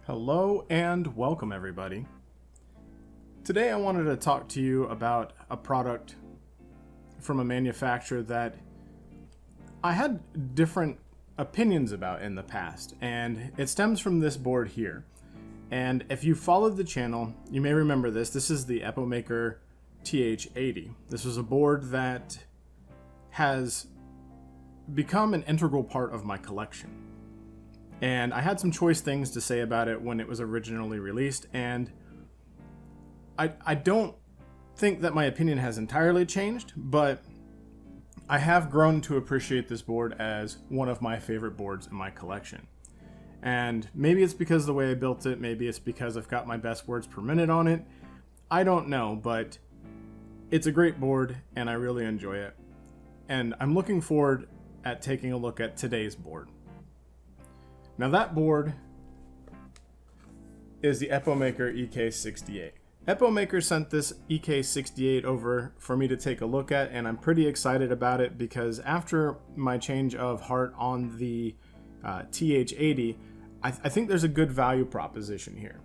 Hello and welcome everybody. Today I wanted to talk to you about a product from a manufacturer that I had different opinions about in the past, and it stems from this board here. And if you followed the channel, you may remember this. This is the Epomaker TH80. This was a board that has become an integral part of my collection. And I had some choice things to say about it when it was originally released, and I don't think that my opinion has entirely changed, but I have grown to appreciate this board as one of my favorite boards in my collection. And maybe it's because of the way I built it, maybe it's because I've got my best words per minute on it. I don't know, but it's a great board and I really enjoy it. And I'm looking forward at taking a look at today's board. Now that board is the Epomaker EK68. Epomaker sent this EK68 over for me to take a look at, and I'm pretty excited about it because after my change of heart on the TH80, I think there's a good value proposition here.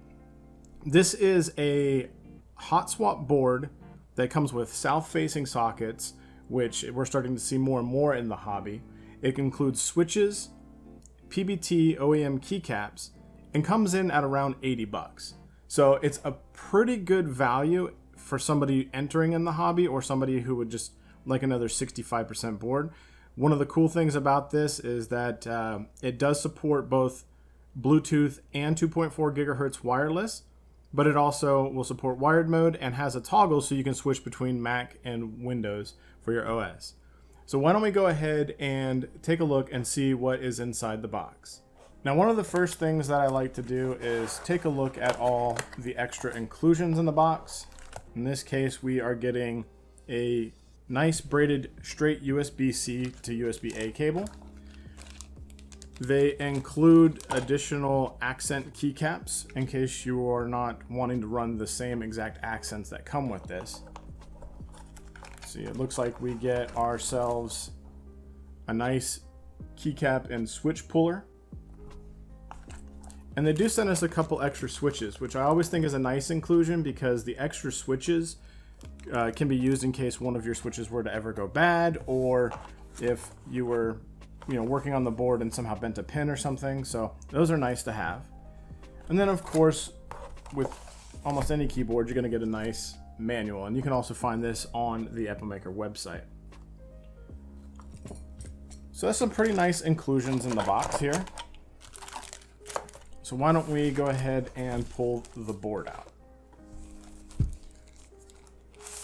This is a hot swap board that comes with south-facing sockets, which we're starting to see more and more in the hobby. It includes switches, PBT OEM keycaps, and comes in at around 80 bucks. So it's a pretty good value for somebody entering in the hobby or somebody who would just like another 65% board. One of the cool things about this is that it does support both Bluetooth and 2.4 gigahertz wireless, but it also will support wired mode and has a toggle so you can switch between Mac and Windows for your OS. So why don't we go ahead and take a look and see what is inside the box. Now, one of the first things that I like to do is take a look at all the extra inclusions in the box. In this case, we are getting a nice braided straight USB-C to USB-A cable. They include additional accent keycaps in case you are not wanting to run the same exact accents that come with this. See, it looks like we get ourselves a nice keycap and switch puller. And they do send us a couple extra switches, which I always think is a nice inclusion because the extra switches can be used in case one of your switches were to ever go bad, or if you were working on the board and somehow bent a pin or something. So those are nice to have. And then of course, with almost any keyboard, you're going to get a nice manual, and you can also find this on the Epomaker website. So that's some pretty nice inclusions in the box here. So why don't we go ahead and pull the board out.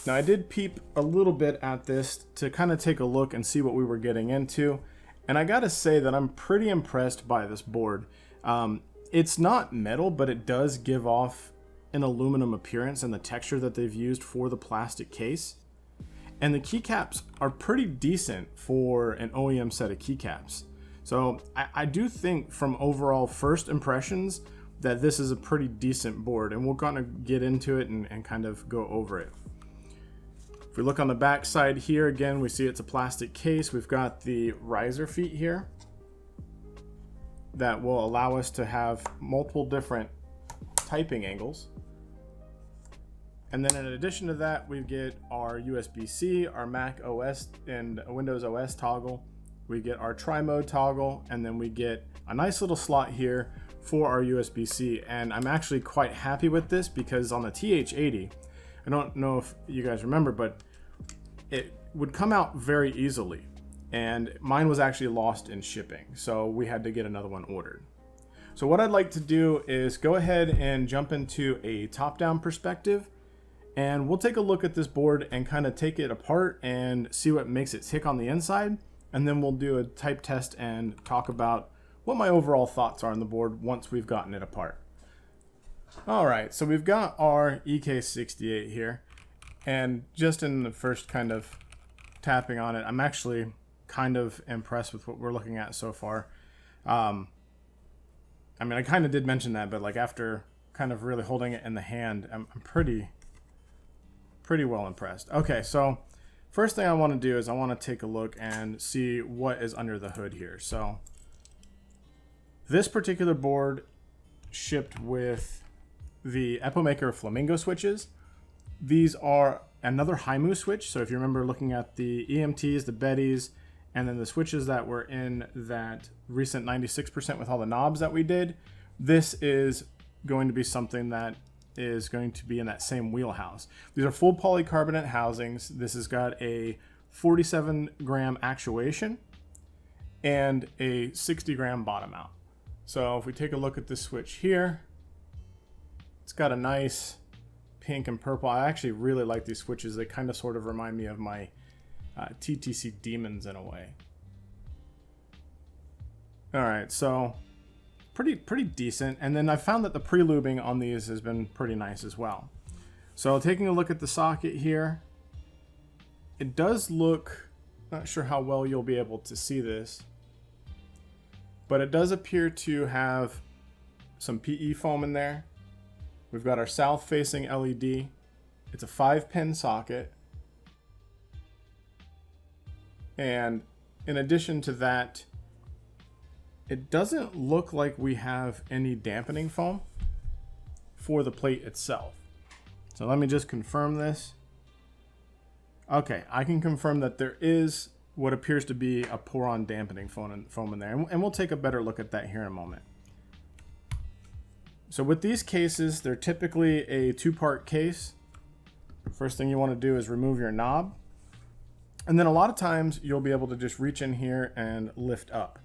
Now I did peep a little bit at this to kind of take a look and see what we were getting into, and I gotta say that I'm pretty impressed by this board. It's not metal, but it does give off an aluminum appearance and the texture that they've used for the plastic case. And the keycaps are pretty decent for an OEM set of keycaps. So I do think from overall first impressions that this is a pretty decent board, and we'll kind of get into it and kind of go over it. If we look on the back side here, again, we see it's a plastic case. We've got the riser feet here that will allow us to have multiple different typing angles. And then in addition to that, we get our USB-C, our Mac OS and Windows OS toggle. We get our tri-mode toggle, and then we get a nice little slot here for our USB-C. And I'm actually quite happy with this because on the TH80, I don't know if you guys remember, but it would come out very easily. And mine was actually lost in shipping, so we had to get another one ordered. So what I'd like to do is go ahead and jump into a top-down perspective, and we'll take a look at this board and kind of take it apart and see what makes it tick on the inside, and then we'll do a type test and talk about what my overall thoughts are on the board once we've gotten it apart. Alright, so we've got our EK68 here, And just in the first kind of tapping on it, I'm actually kind of impressed with what we're looking at so far. I mean, I kind of did mention that, but like after kind of really holding it in the hand, I'm pretty well impressed. Okay, so first thing I want to do is I want to take a look and see what is under the hood here. So this particular board shipped with the Epomaker Flamingo switches. These are another HIMU switch. So if you remember looking at the EMTs, the Bettys, and then the switches that were in that recent 96% with all the knobs that we did, this is going to be something that is going to be in that same wheelhouse. These are full polycarbonate housings. This has got a 47 gram actuation and a 60 gram bottom out. So if we take a look at this switch here, it's got a nice pink and purple. I actually really like these switches. They kind of sort of remind me of my TTC Demons in a way. All right, so pretty decent. And then I found that the pre-lubing on these has been pretty nice as well. So taking a look at the socket here, it does look, not sure how well you'll be able to see this, but it does appear to have some PE foam in there. We've got our south facing LED. It's a 5-pin socket. And in addition to that, it doesn't look like we have any dampening foam for the plate itself. So let me just confirm this. Okay, I can confirm that there is what appears to be a pour-on dampening foam in there. And we'll take a better look at that here in a moment. So with these cases, they're typically a 2-part case. First thing you want to do is remove your knob. And then a lot of times you'll be able to just reach in here and lift up.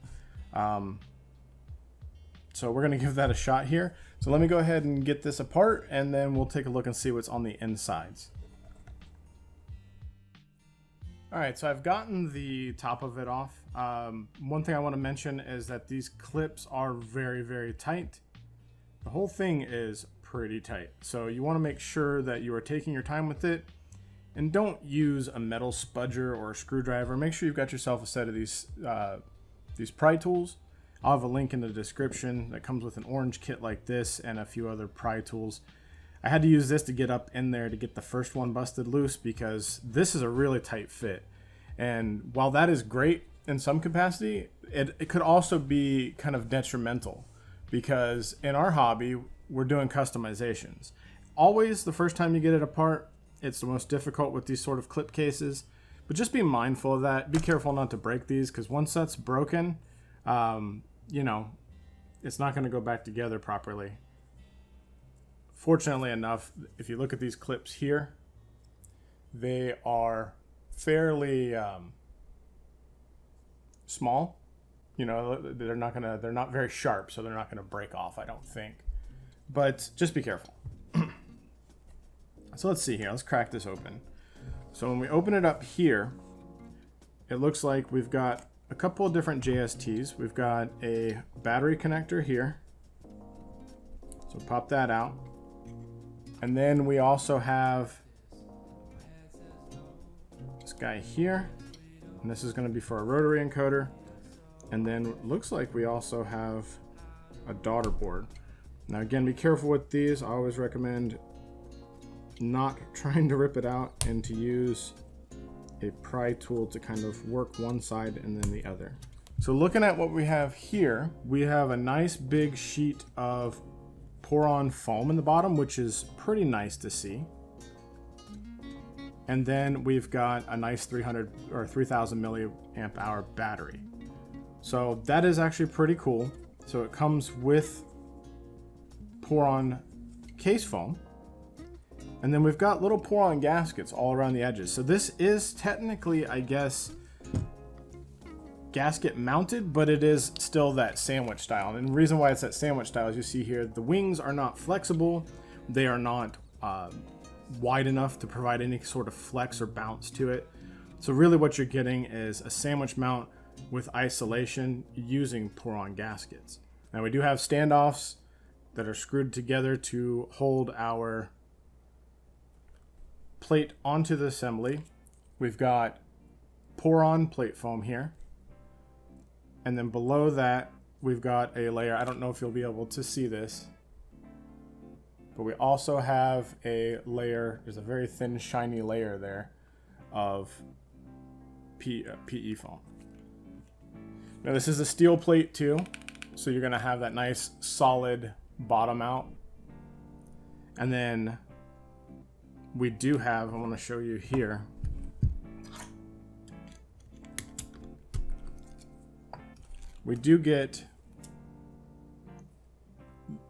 So we're going to give that a shot here. So let me go ahead and get this apart, and then we'll take a look and see what's on the insides. All right, so I've gotten the top of it off. One thing I want to mention is that these clips are very tight. The whole thing is pretty tight. So you want to make sure that you are taking your time with it, and don't use a metal spudger or a screwdriver. Make sure you've got yourself a set of these pry tools. I'll have a link in the description that comes with an orange kit like this and a few other pry tools. I had to use this to get up in there to get the first one busted loose because this is a really tight fit. And while that is great in some capacity, it could also be kind of detrimental because in our hobby, we're doing customizations. Always the first time you get it apart, it's the most difficult with these sort of clip cases. But just be mindful of that. Be careful not to break these because once that's broken, you know, it's not going to go back together properly. Fortunately enough, if you look at these clips here, they are fairly small. You know, they're not very sharp, so they're not going to break off, I don't think. But just be careful. So let's see here. Let's crack this open. So when we open it up here, it looks like we've got a couple of different JSTs. We've got a battery connector here. So pop that out. And then we also have this guy here. And this is going to be for a rotary encoder. And then it looks like we also have a daughter board. Now again, be careful with these. I always recommend not trying to rip it out and to use a pry tool to kind of work one side and then the other. So looking at what we have here, we have a nice big sheet of pour-on foam in the bottom, which is pretty nice to see. And then we've got a nice 300 or 3000 milliamp hour battery. So that is actually pretty cool. So it comes with pour-on case foam. And then we've got little pour-on gaskets all around the edges. So this is technically, I guess, gasket mounted, but it is still that sandwich style. And the reason why it's that sandwich style, as you see here, the wings are not flexible. They are not wide enough to provide any sort of flex or bounce to it. So really what you're getting is a sandwich mount with isolation using pour-on gaskets. Now we do have standoffs that are screwed together to hold our plate onto the assembly. We've got pour-on plate foam here. And then below that, we've got a layer. I don't know if you'll be able to see this, but we also have a layer. There's a very thin, shiny layer there of PE foam. Now this is a steel plate too, so you're gonna have that nice solid bottom out. And then we do have, I want to show you here, we do get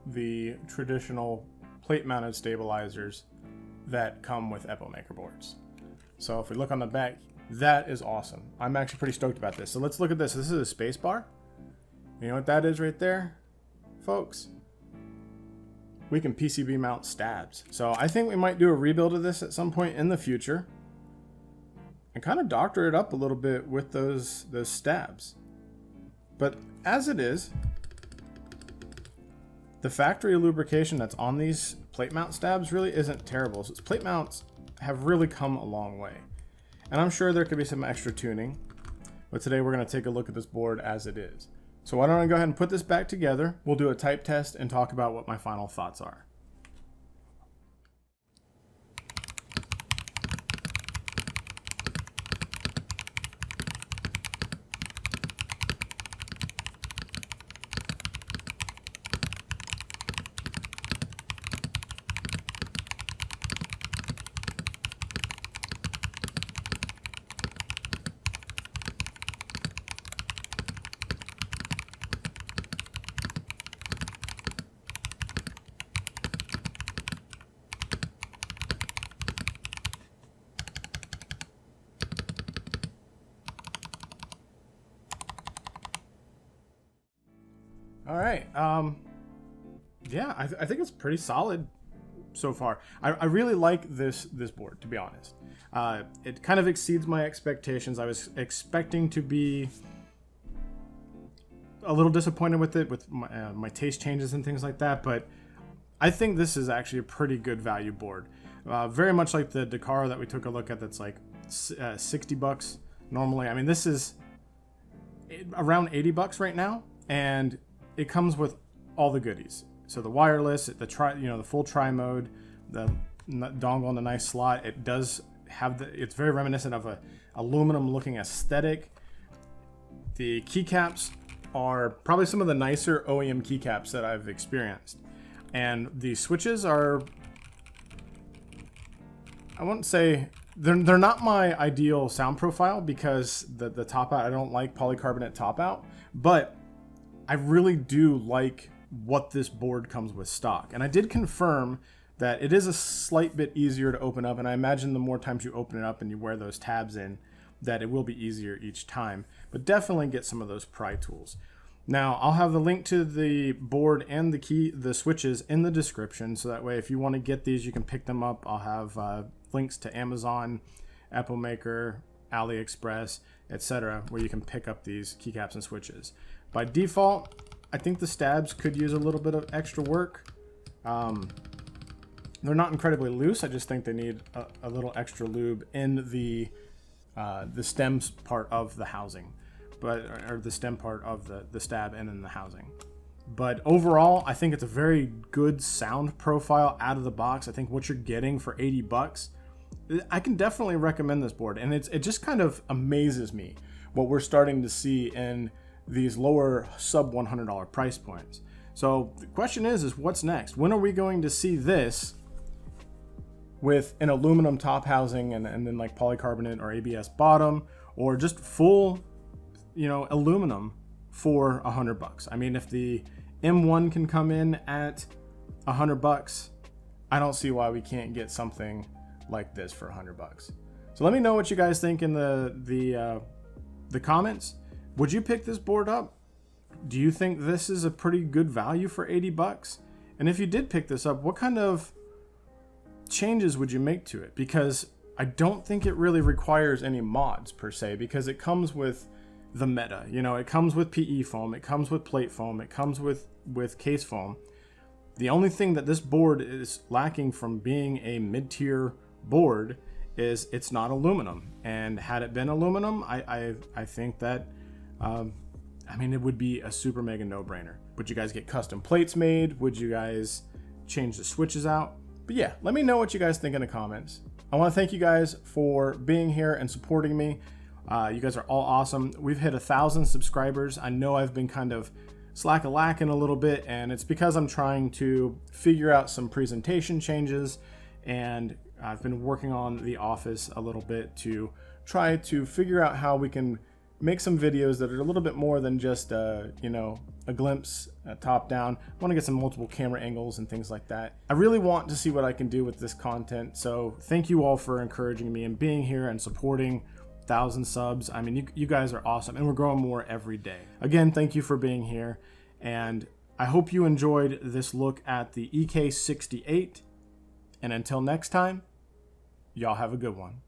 the traditional plate mounted stabilizers that come with Epomaker boards. So if we look on the back, that is awesome. I'm actually pretty stoked about this. So let's look at this. This is a space bar. You know what that is right there, folks? We can PCB mount stabs. So I think we might do a rebuild of this at some point in the future and kind of doctor it up a little bit with those stabs. But as it is, the factory lubrication that's on these plate mount stabs really isn't terrible. So plate mounts have really come a long way. And I'm sure there could be some extra tuning, but today we're going to take a look at this board as it is. So why don't I go ahead and put this back together. We'll do a type test and talk about what my final thoughts are. All right. Yeah, I think it's pretty solid so far. I really like this board, to be honest. It kind of exceeds my expectations. I was expecting to be a little disappointed with it, with my taste changes and things like that, but I think this is actually a pretty good value board. Very much like the Dakar that we took a look at, that's like 60 bucks normally. I mean, this is around 80 bucks right now, and it comes with all the goodies. So the wireless, the full tri mode, the dongle in the nice slot. It does have it's very reminiscent of a aluminum looking aesthetic. The keycaps are probably some of the nicer OEM keycaps that I've experienced. And the switches are, I wouldn't say, they're not my ideal sound profile because the top out, I don't like polycarbonate top out, but I really do like what this board comes with stock. And I did confirm that it is a slight bit easier to open up, and I imagine the more times you open it up and you wear those tabs in, that it will be easier each time. But definitely get some of those pry tools. Now, I'll have the link to the board and the switches in the description, so that way if you want to get these, you can pick them up. I'll have links to Amazon, Epomaker, AliExpress, etc., where you can pick up these keycaps and switches. By default, I think the stabs could use a little bit of extra work. They're not incredibly loose. I just think they need a little extra lube in the stems part of the housing, or the stem part of the stab and in the housing. But overall, I think it's a very good sound profile out of the box. I think what you're getting for 80 bucks, I can definitely recommend this board. And it just kind of amazes me what we're starting to see in these lower sub $100 price points. So the question is what's next? When are we going to see this with an aluminum top housing and then like polycarbonate or ABS bottom, or just full, aluminum for 100 bucks? I mean, if the M1 can come in at 100 bucks, I don't see why we can't get something like this for 100 bucks. So let me know what you guys think in the comments. Would you pick this board up? Do you think this is a pretty good value for 80 bucks? And if you did pick this up, what kind of changes would you make to it? Because I don't think it really requires any mods per se, because it comes with the meta. It comes with PE foam, it comes with plate foam, it comes with case foam. The only thing that this board is lacking from being a mid-tier board is it's not aluminum. And had it been aluminum, I think that, I mean, it would be a super mega no-brainer. Would you guys get custom plates made? Would you guys change the switches out? But yeah, let me know what you guys think in the comments. I want to thank you guys for being here and supporting me. You guys are all awesome. We've hit 1,000 subscribers. I know I've been kind of slack-a-lacking a little bit, and it's because I'm trying to figure out some presentation changes, and I've been working on the office a little bit to try to figure out how we can make some videos that are a little bit more than just you know, a glimpse, top down. I want to get some multiple camera angles and things like that. I really want to see what I can do with this content, so thank you all for encouraging me and being here and supporting 1,000 subs. I mean, you guys are awesome, and we're growing more every day. Again, thank you for being here, and I hope you enjoyed this look at the EK68, and until next time, y'all have a good one.